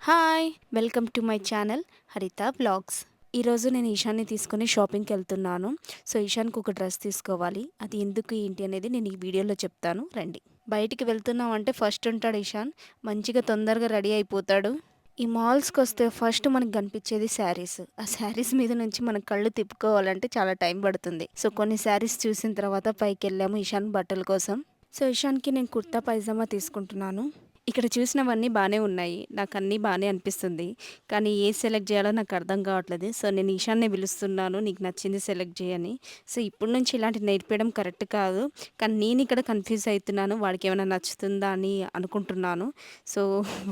Hi! Welcome to my channel హరిత vlogs. ఈరోజు నేను ఈషాన్‌ని తీసుకొని షాపింగ్‌కెళ్తున్నాను. సో, ఈషాన్‌కి ఒక డ్రెస్ తీసుకోవాలి. అది ఎందుకు, ఏంటి అనేది నేను ఈ వీడియోలో చెప్తాను రండి. బయటికి వెళ్తున్నామంటే ఫస్ట్ ఉంటాడు ఈషాన్. మంచిగా తొందరగా రెడీ అయిపోతాడు. ఈ మాల్స్‌కొస్తే ఫస్ట్ మనకు కనిపించేది శారీస్. ఆ శారీస్ మీద నుంచి మన కళ్ళు తిప్పుకోవాలంటే చాలా టైం పడుతుంది. సో, కొన్ని శారీస్ చూసిన తర్వాత పైకెళ్ళాము ఈషాన్ బట్టల కోసం. సో, ఇషాన్‌కి నేను కుర్తా పైజామా తీసుకుంటున్నాను. ఇక్కడ చూసినవన్నీ బానే ఉన్నాయి. నాకన్నీ బానే అనిపిస్తుంది. కానీ ఏది సెలెక్ట్ జేయాలో నాకర్థం కావట్లేదు. సో, నేను ఇషాన్నే పిలుస్తున్నాను. నీకు నచ్చింది సెలెక్ట్ జెయి అని. సో, ఇప్పటి నుంచి ఇలాంటివి నేర్పియడం కరెక్ట్ కాదు. కానీ నేనిక్కడ కన్‌ఫ్యూజ్ అయితున్నాను. వాడికేమైనా నచ్చుతుందా అని అనుకుంటున్నాను. సో,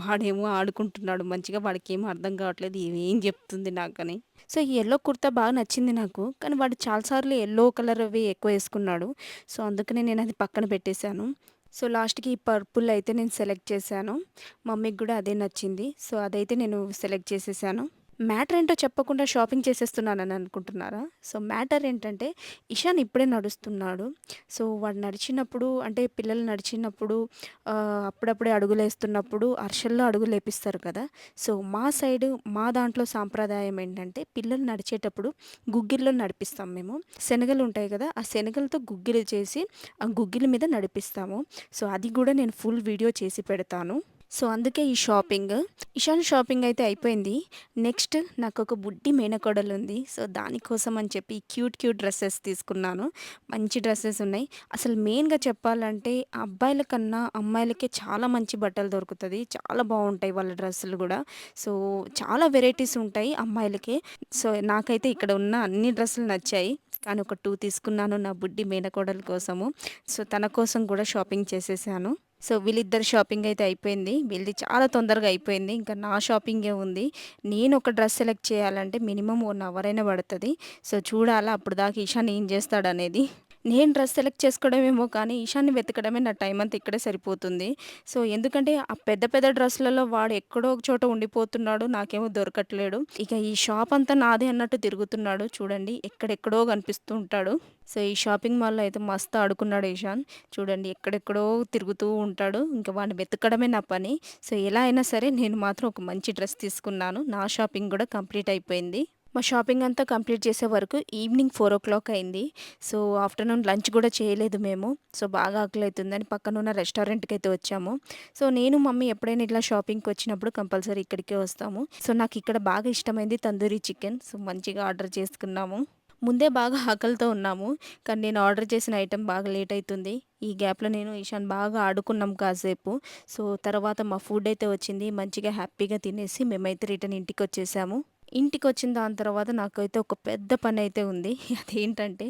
వాడేమో ఆడుకుంటున్నాడు మంచిగా. వాడికేమో అర్థం కావట్లేదు. ఏం జెప్తుంది నాకని. సో, ఈ యెల్లో కుర్తా బాగా నచ్చింది నాకు. కానీ వాడు చాలా సార్లు యెల్లో కలర్ అవి ఎక్కువేసుకున్నాడు. సో, అందుకనే నేనది పక్కన పెట్టేశాను. సో, లాస్ట్‌కి ఈ పర్పుల్ అయితే నేను సెలెక్ట్ చేశాను. మమ్మీకి గూడా అదే నచ్చింది. సో, అదైతే నేను సెలెక్ట్ చేసేసాను. మ్యాటర్ ఏంటో చెప్పకుండా షాపింగ్ చేసేస్తున్నానని అనుకుంటున్నారా? సో, మ్యాటర్ ఏంటంటే ఇషాన్ ఇప్పుడే నడుస్తున్నాడు. సో, వాడు నడిచినప్పుడు అంటే పిల్లలు నడిచినప్పుడు అప్పుడప్పుడే అడుగులేస్తున్నప్పుడు అర్షల్లో అడుగులేపిస్తారు కదా! సో, మా సైడు మా దాంట్లో సాంప్రదాయం ఏంటంటే పిల్లలు నడిచేటప్పుడు గుగ్గిల్లో నడిపిస్తాం మేము. శనగలు ఉంటాయి కదా! ఆ శనగలతో గుగ్గిలు చేసి ఆ గుగ్గిల మీద నడిపిస్తాము. సో, అది గూడా నేను ఫుల్ వీడియో చేసి పెడతాను. సో, అందుకే ఈ షాపింగ్. ఇషాన్ షాపింగ్ అయితే అయిపోయింది. నెక్స్ట్ నాకొక బుడ్డి మేనకోడలుంది. సో, దానికోసం అని చెప్పి క్యూట్ క్యూట్ డ్రెసెస్ తీసుకున్నాను. మంచి డ్రెసెస్ ఉన్నాయి. అసలు మెయిన్‌గా చెప్పాలంటే అబ్బాయిల కన్నా అమ్మాయిలకే చాలా మంచి బట్టలు దొరుకుతది. చాలా బావుంటాయి వాళ్ళ డ్రెస్సులు గూడా. సో, చాలా వెరైటీస్ ఉంటాయి అమ్మాయిలకే. సో, నాకైతే ఇక్కడ ఉన్న అన్ని డ్రెస్సులు నచ్చాయి. కానీ ఒక 2 తీసుకున్నాను నా బుడ్డి మేనకోడలు కోసము. సో, తన కోసం కూడా షాపింగ్ చేసేసాను. సో, వీళ్ళిద్దరి షాపింగ్ అయితే అయిపోయింది. వీళ్ళది చాలా తొందరగా అయిపోయింది. ఇంకా నా షాపింగే ఉంది. నేను ఒక డ్రెస్ సెలెక్ట్ చేయాలంటే మినిమమ్ 1 అవర్ అయినా పడతది. సో, చూడాలా అప్పటిదాకా ఈషాన్ ఏం చేస్తాడనేది. నేను డ్రెస్ సెలెక్ట్ చేసుకోవడమేమో కానీ ఈషాన్‌ని వెతకడమే నా టైం అంతా ఇక్కడే సరిపోతుంది. సో, ఎందుకంటే ఆ పెద్ద పెద్ద డ్రెస్‌లలో వాడు ఎక్కడో ఒక చోట ఉండిపోతున్నాడు. నాకేమో దొరకట్లేడు. ఇక ఈ షాప్ అంతా నాదే అన్నట్టు తిరుగుతున్నాడు. చూడండి ఎక్కడెక్కడో కనిపిస్తూ ఉంటాడు. సో, ఈ షాపింగ్ మాల్‌లో అయితే మస్తు ఆడుకున్నాడు ఈషాన్. చూడండి ఎక్కడెక్కడో తిరుగుతూ ఉంటాడు. ఇంక వాడిని వెతకడమే నా పని. సో, ఎలా అయినా సరే నేను మాత్రం ఒక మంచి డ్రెస్ తీసుకున్నాను. నా షాపింగ్ గూడా కంప్లీట్ అయిపోయింది. మా షాపింగ్ అంతా కంప్లీట్ చేసే వరకు ఈవినింగ్ 4:00 అయింది. సో, ఆఫ్టర్‌నూన్ లంచ్ గూడా చేయలేదు మేము. సో, బాగా ఆకలైతుందని పక్కనున్న రెస్టారెంట్‌కైతే వచ్చాము. సో, నేను, మమ్మీ ఎప్పుడైనా ఇట్లా షాపింగ్‌కొచ్చినప్పుడు కంపల్సరీ ఇక్కడికే వస్తాము. సో, నాకిక్కడ బాగా ఇష్టమైంది తందూరి చికెన్. సో, మంచిగా ఆర్డర్ చేసుకున్నాము. ముందే బాగా ఆకలితో ఉన్నాము. కానీ నేను ఆర్డర్ చేసిన ఐటెమ్ బాగా లేట్ అయితుంది. ఈ గ్యాప్‌లో నేను, ఇషాన్ బాగా ఆడుకున్నాం కాసేపు. సో, తర్వాత మా ఫుడ్ అయితే వచ్చింది. మంచిగా హ్యాపీగా తినేసి మేమైతే రిటర్న్ ఇంటికొచ్చేసాము. ఇంటికొచ్చిన దాని తర్వాత నాకైతే ఒక పెద్ద పనైతే ఉంది. అదేంటంటే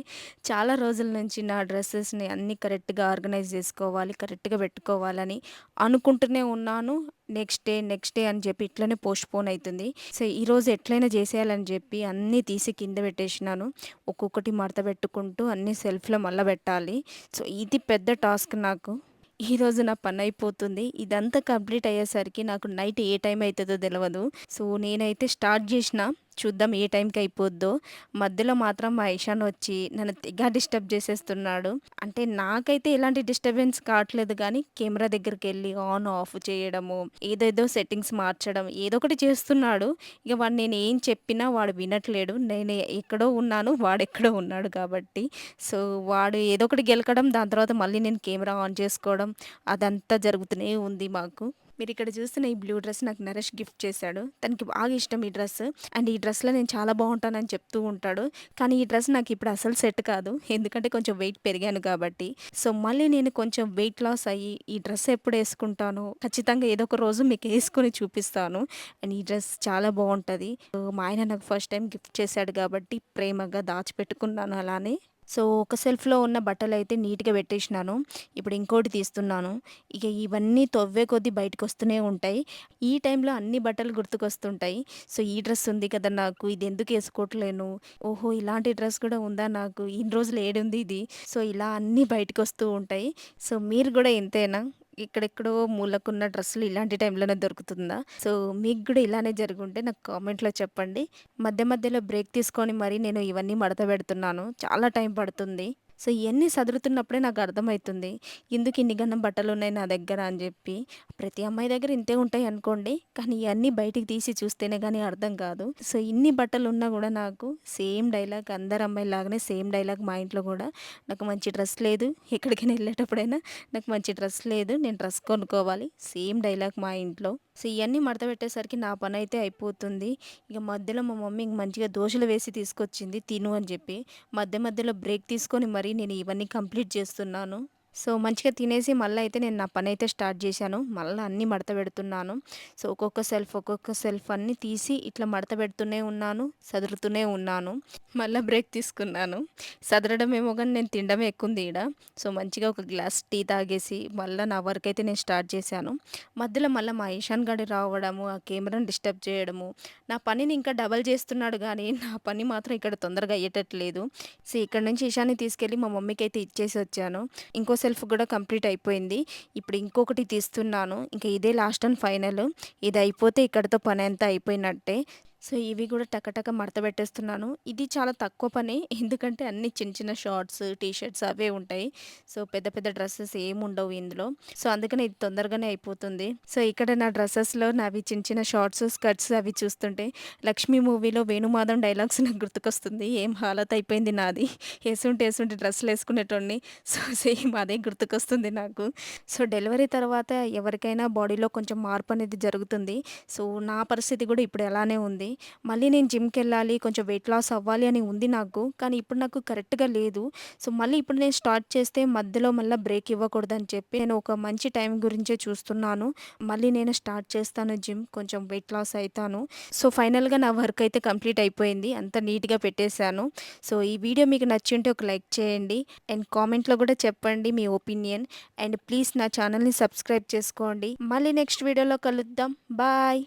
చాలా రోజుల నుంచి నా డ్రెసెస్‌ని అన్నీ కరెక్ట్‌గా ఆర్గనైజ్ జేసుకోవాలి, కరెక్ట్‌గా పెట్టుకోవాలని అనుకుంటూనే ఉన్నాను. నెక్స్ట్ డే అని చెప్పి ఇట్లనే పోస్ట్‌పోన్ అయితుంది. సో, ఈరోజు ఎట్లైనా జేసేయాలని జెప్పి అన్నీ తీసి కింద పెట్టేసినాను. ఒక్కొక్కటి మడత పెట్టుకుంటూ అన్నీ సెల్ఫ్‌లో మళ్ళా పెట్టాలి. సో, ఇది పెద్ద టాస్క్ నాకు. ఈరోజు నా పనయిపోతుంది. ఇదంతా కంప్లీట్ అయ్యేసరికి నాకు నైట్ ఏ టైం అయితదో తెలవదు. సో, నేనైతే స్టార్ట్ జేషినా. చూద్దాం ఏ టైంకి అయిపోద్దో. మధ్యలో మాత్రం మా ఇషాన్ వచ్చి నన్ను తెగ డిస్టర్బ్ చేసేస్తున్నాడు. అంటే నాకైతే ఎలాంటి డిస్టర్బెన్స్ కావట్లేదు గానీ, కెమెరా దగ్గరికెళ్ళి ఆన్, ఆఫ్ చేయడము, ఏదేదో సెట్టింగ్స్ మార్చడం, ఏదో ఒకటి చేస్తున్నాడు. ఇక వాడు నేనేం చెప్పినా వాడు వినట్లేడు. నేను ఎక్కడో ఉన్నాను, వాడెక్కడో ఉన్నాడు కాబట్టి. సో, వాడు ఏదో ఒకటి గెలకడం, దాని తర్వాత మళ్ళీ నేను కెమెరా ఆన్ చేసుకోవడం, అదంతా జరుగుతూనే ఉంది మాకు. మీరిక్కడ చూస్తున్న ఈ బ్లూ డ్రెస్ నాకు నరేష్ గిఫ్ట్ చేశాడు. తనకి బాగా ఇష్టం ఈ డ్రెస్. అండ్ ఈ డ్రెస్‌లో నేను చాలా బావుంటానని చెప్తూ ఉంటాడు. కానీ ఈ డ్రెస్ నాకిప్పుడు అసలు సెట్ కాదు. ఎందుకంటే కొంచెం వెయిట్ పెరిగాను కాబట్టి. సో, మళ్ళీ నేను కొంచెం వెయిట్ లాస్ అయ్యి ఈ డ్రెస్ ఎప్పుడేసుకుంటానో ఖచ్చితంగా ఏదో ఒక రోజు మీకేసుకొని చూపిస్తాను. అండ్ ఈ డ్రెస్ చాలా బావుంటది. మా ఆయన నాకు ఫస్ట్ టైమ్ గిఫ్ట్ చేశాడు కాబట్టి ప్రేమగా దాచిపెట్టుకున్నాను అలానే. సో, ఒక సెల్ఫ్‌లో ఉన్న బట్టలైతే నీట్‌గా పెట్టేసినాను. ఇప్పుడు ఇంకోటి తీస్తున్నాను. ఇక ఇవన్నీ తవ్వే కొద్దీ బయటకొస్తూనే ఉంటాయి. ఈ టైంలో అన్ని బట్టలు గుర్తుకొస్తుంటాయి. సో, ఈ డ్రెస్ ఉంది కదా నాకు, ఇదెందుకు ఏసుకోవట్లేను, ఓహో! ఇలాంటి డ్రెస్ కూడా ఉందా నాకు, ఇన్ని రోజులు ఏడుంది ఇది. సో, ఇలా అన్నీ బయటకొస్తూ ఉంటాయి. సో, మీరు గూడా ఇంతేనా? ఎక్కడెక్కడో మూలకున్న డ్రెస్సులు ఇలాంటి టైంలోనే దొరుకుతుందా? సో, మీకు గూడా ఇలానే జరుగుంటే నాకు కామెంట్‌లో చెప్పండి. మధ్య మధ్యలో బ్రేక్ తీసుకొని మరి నేను ఇవన్నీ మడత పెడుతున్నాను. చాలా టైం పడుతుంది. సో, ఇయన్నీ సదురుతున్నప్పుడే నాకర్థమైతుంది. ఎందుకు ఇన్ని గనం బట్టలున్నాయి నా దగ్గర అని జెప్పి. ప్రతి అమ్మాయి దగ్గర ఇంతే ఉంటాయనుకోండి. కానీ ఇయన్నీ బయటికి తీసి చూస్తేనే గానీ అర్థం కాదు. సో, ఇన్ని బట్టలున్నా గూడా నాకు సేమ్ డైలాగ్ అందరు అమ్మాయిల్లాగానే సేమ్ డైలాగ్ మా ఇంట్లో గూడా. నాకు మంచి డ్రెస్ లేదు. ఎక్కడికైనా ఎళ్ళేటప్పుడైనా నాకు మంచి డ్రెస్ లేదు. నేను డ్రెస్ కొనుక్కోవాలి. సేమ్ డైలాగ్ మా ఇంట్లో. సో, ఇయన్నీ మడత పెట్టేసరికి నా పనైతే అయిపోతుంది. ఇక మధ్యలో మా మమ్మీ మంచిగా దోసలు వేసి తీసుకొచ్చింది తిను అని జెప్పి. మధ్యలో బ్రేక్ తీసుకొని మరీ నేను ఇవన్నీ కంప్లీట్ చేస్తున్నాను. సో, మంచిగా తినేసి మళ్ళా అయితే నేను నా పనైతే స్టార్ట్ జేశాను. మళ్ళా అన్నీ మడత పెడుతున్నాను. సో, ఒక్కొక్క సెల్ఫ్ అన్నీ తీసి ఇట్లా మడత పెడుతూనే ఉన్నాను. సదురుతూనే ఉన్నాను. మళ్ళా బ్రేక్ తీసుకున్నాను. సదరడమేమో గానీ నేను తినడమే ఎక్కువుంది ఈడ. సో, మంచిగా ఒక గ్లాస్ టీ తాగేసి మళ్ళా నా వర్క్ అయితే నేను స్టార్ట్ చేశాను. మధ్యలో మళ్ళా మా ఇషాన్ గాడు రావడము, ఆ కెమెరాని డిస్టర్బ్ చేయడము, నా పనిని ఇంకా డబల్ చేస్తున్నాడు గానీ, నా పని మాత్రం ఇక్కడ తొందరగా అయ్యేటట్లేదు. సో, ఇక్కడి నుంచి ఇషాన్ని తీసుకెళ్ళి మా మమ్మీకైతే ఇచ్చేసొచ్చాను. ఇంకో సెల్ఫ్ గూడా కంప్లీట్ అయిపోయింది. ఇప్పుడు ఇంకొకటి తీస్తున్నాను. ఇంక ఇదే లాస్ట్ అండ్ ఫైనల్. ఇదయిపోతే ఇక్కడితో పనంతా అయిపోయినట్టే. సో, ఇవి గూడా టకటక మడత పెట్టేస్తున్నాను. ఇది చాలా తక్కువ పని. ఎందుకంటే అన్నీ చిన్న షార్ట్స్, టీ షర్ట్స్ అవే ఉంటాయి. సో, పెద్ద డ్రెసెస్ ఏముండవు ఇందులో. సో, అందుకనే ఇది తొందరగానే అయిపోతుంది. సో, ఇక్కడ నా డ్రెసెస్‌లో నావి చిన్న షార్ట్స్, స్కర్ట్స్ అవి చూస్తుంటే 'లక్ష్మి' మూవీలో వేణుమాధవ్ డైలాగ్స్ నాకు గుర్తుకొస్తుంది. ఏం హాలత్ అయిపోయింది నాది. ఏసుంటే డ్రెస్సులేసుకునేటోడిని. సో, సేమ్ అదే గుర్తుకొస్తుంది నాకు. సో, డెలివరీ తర్వాత ఎవరికైనా బాడీలో కొంచెం మార్పనేది జరుగుతుంది. సో, నా పరిస్థితి గూడా ఇప్పుడు అలానే ఉంది. మళ్ళీ నేను జిమ్‌కెళ్ళాలి, కొంచెం వెయిట్ లాస్ అవ్వాలి అని ఉంది నాకు. కానీ ఇప్పుడు నాకు కరెక్ట్‌గా లేదు. సో, మళ్ళీ ఇప్పుడు నేను స్టార్ట్ చేస్తే మధ్యలో మళ్ళా బ్రేక్ ఇవ్వకూడదని చెప్పి నేను ఒక మంచి టైం గురించే చూస్తున్నాను. మళ్ళీ నేను స్టార్ట్ చేస్తాను జిమ్. కొంచెం వెయిట్ లాస్ అయితాను. సో, ఫైనల్‌గా నా వర్క్ అయితే కంప్లీట్ అయిపోయింది. అంతా నీట్‌గా పెట్టేశాను. సో, ఈ వీడియో మీకు నచ్చుంటే ఒక లైక్ చేయండి. అండ్ కామెంట్‌లో గూడా చెప్పండి మీ ఒపీనియన్. అండ్ ప్లీజ్ నా ఛానల్‌ని సబ్స్క్రైబ్ చేసుకోండి. మళ్ళీ నెక్స్ట్ వీడియోలో కలుద్దాం. బాయ్.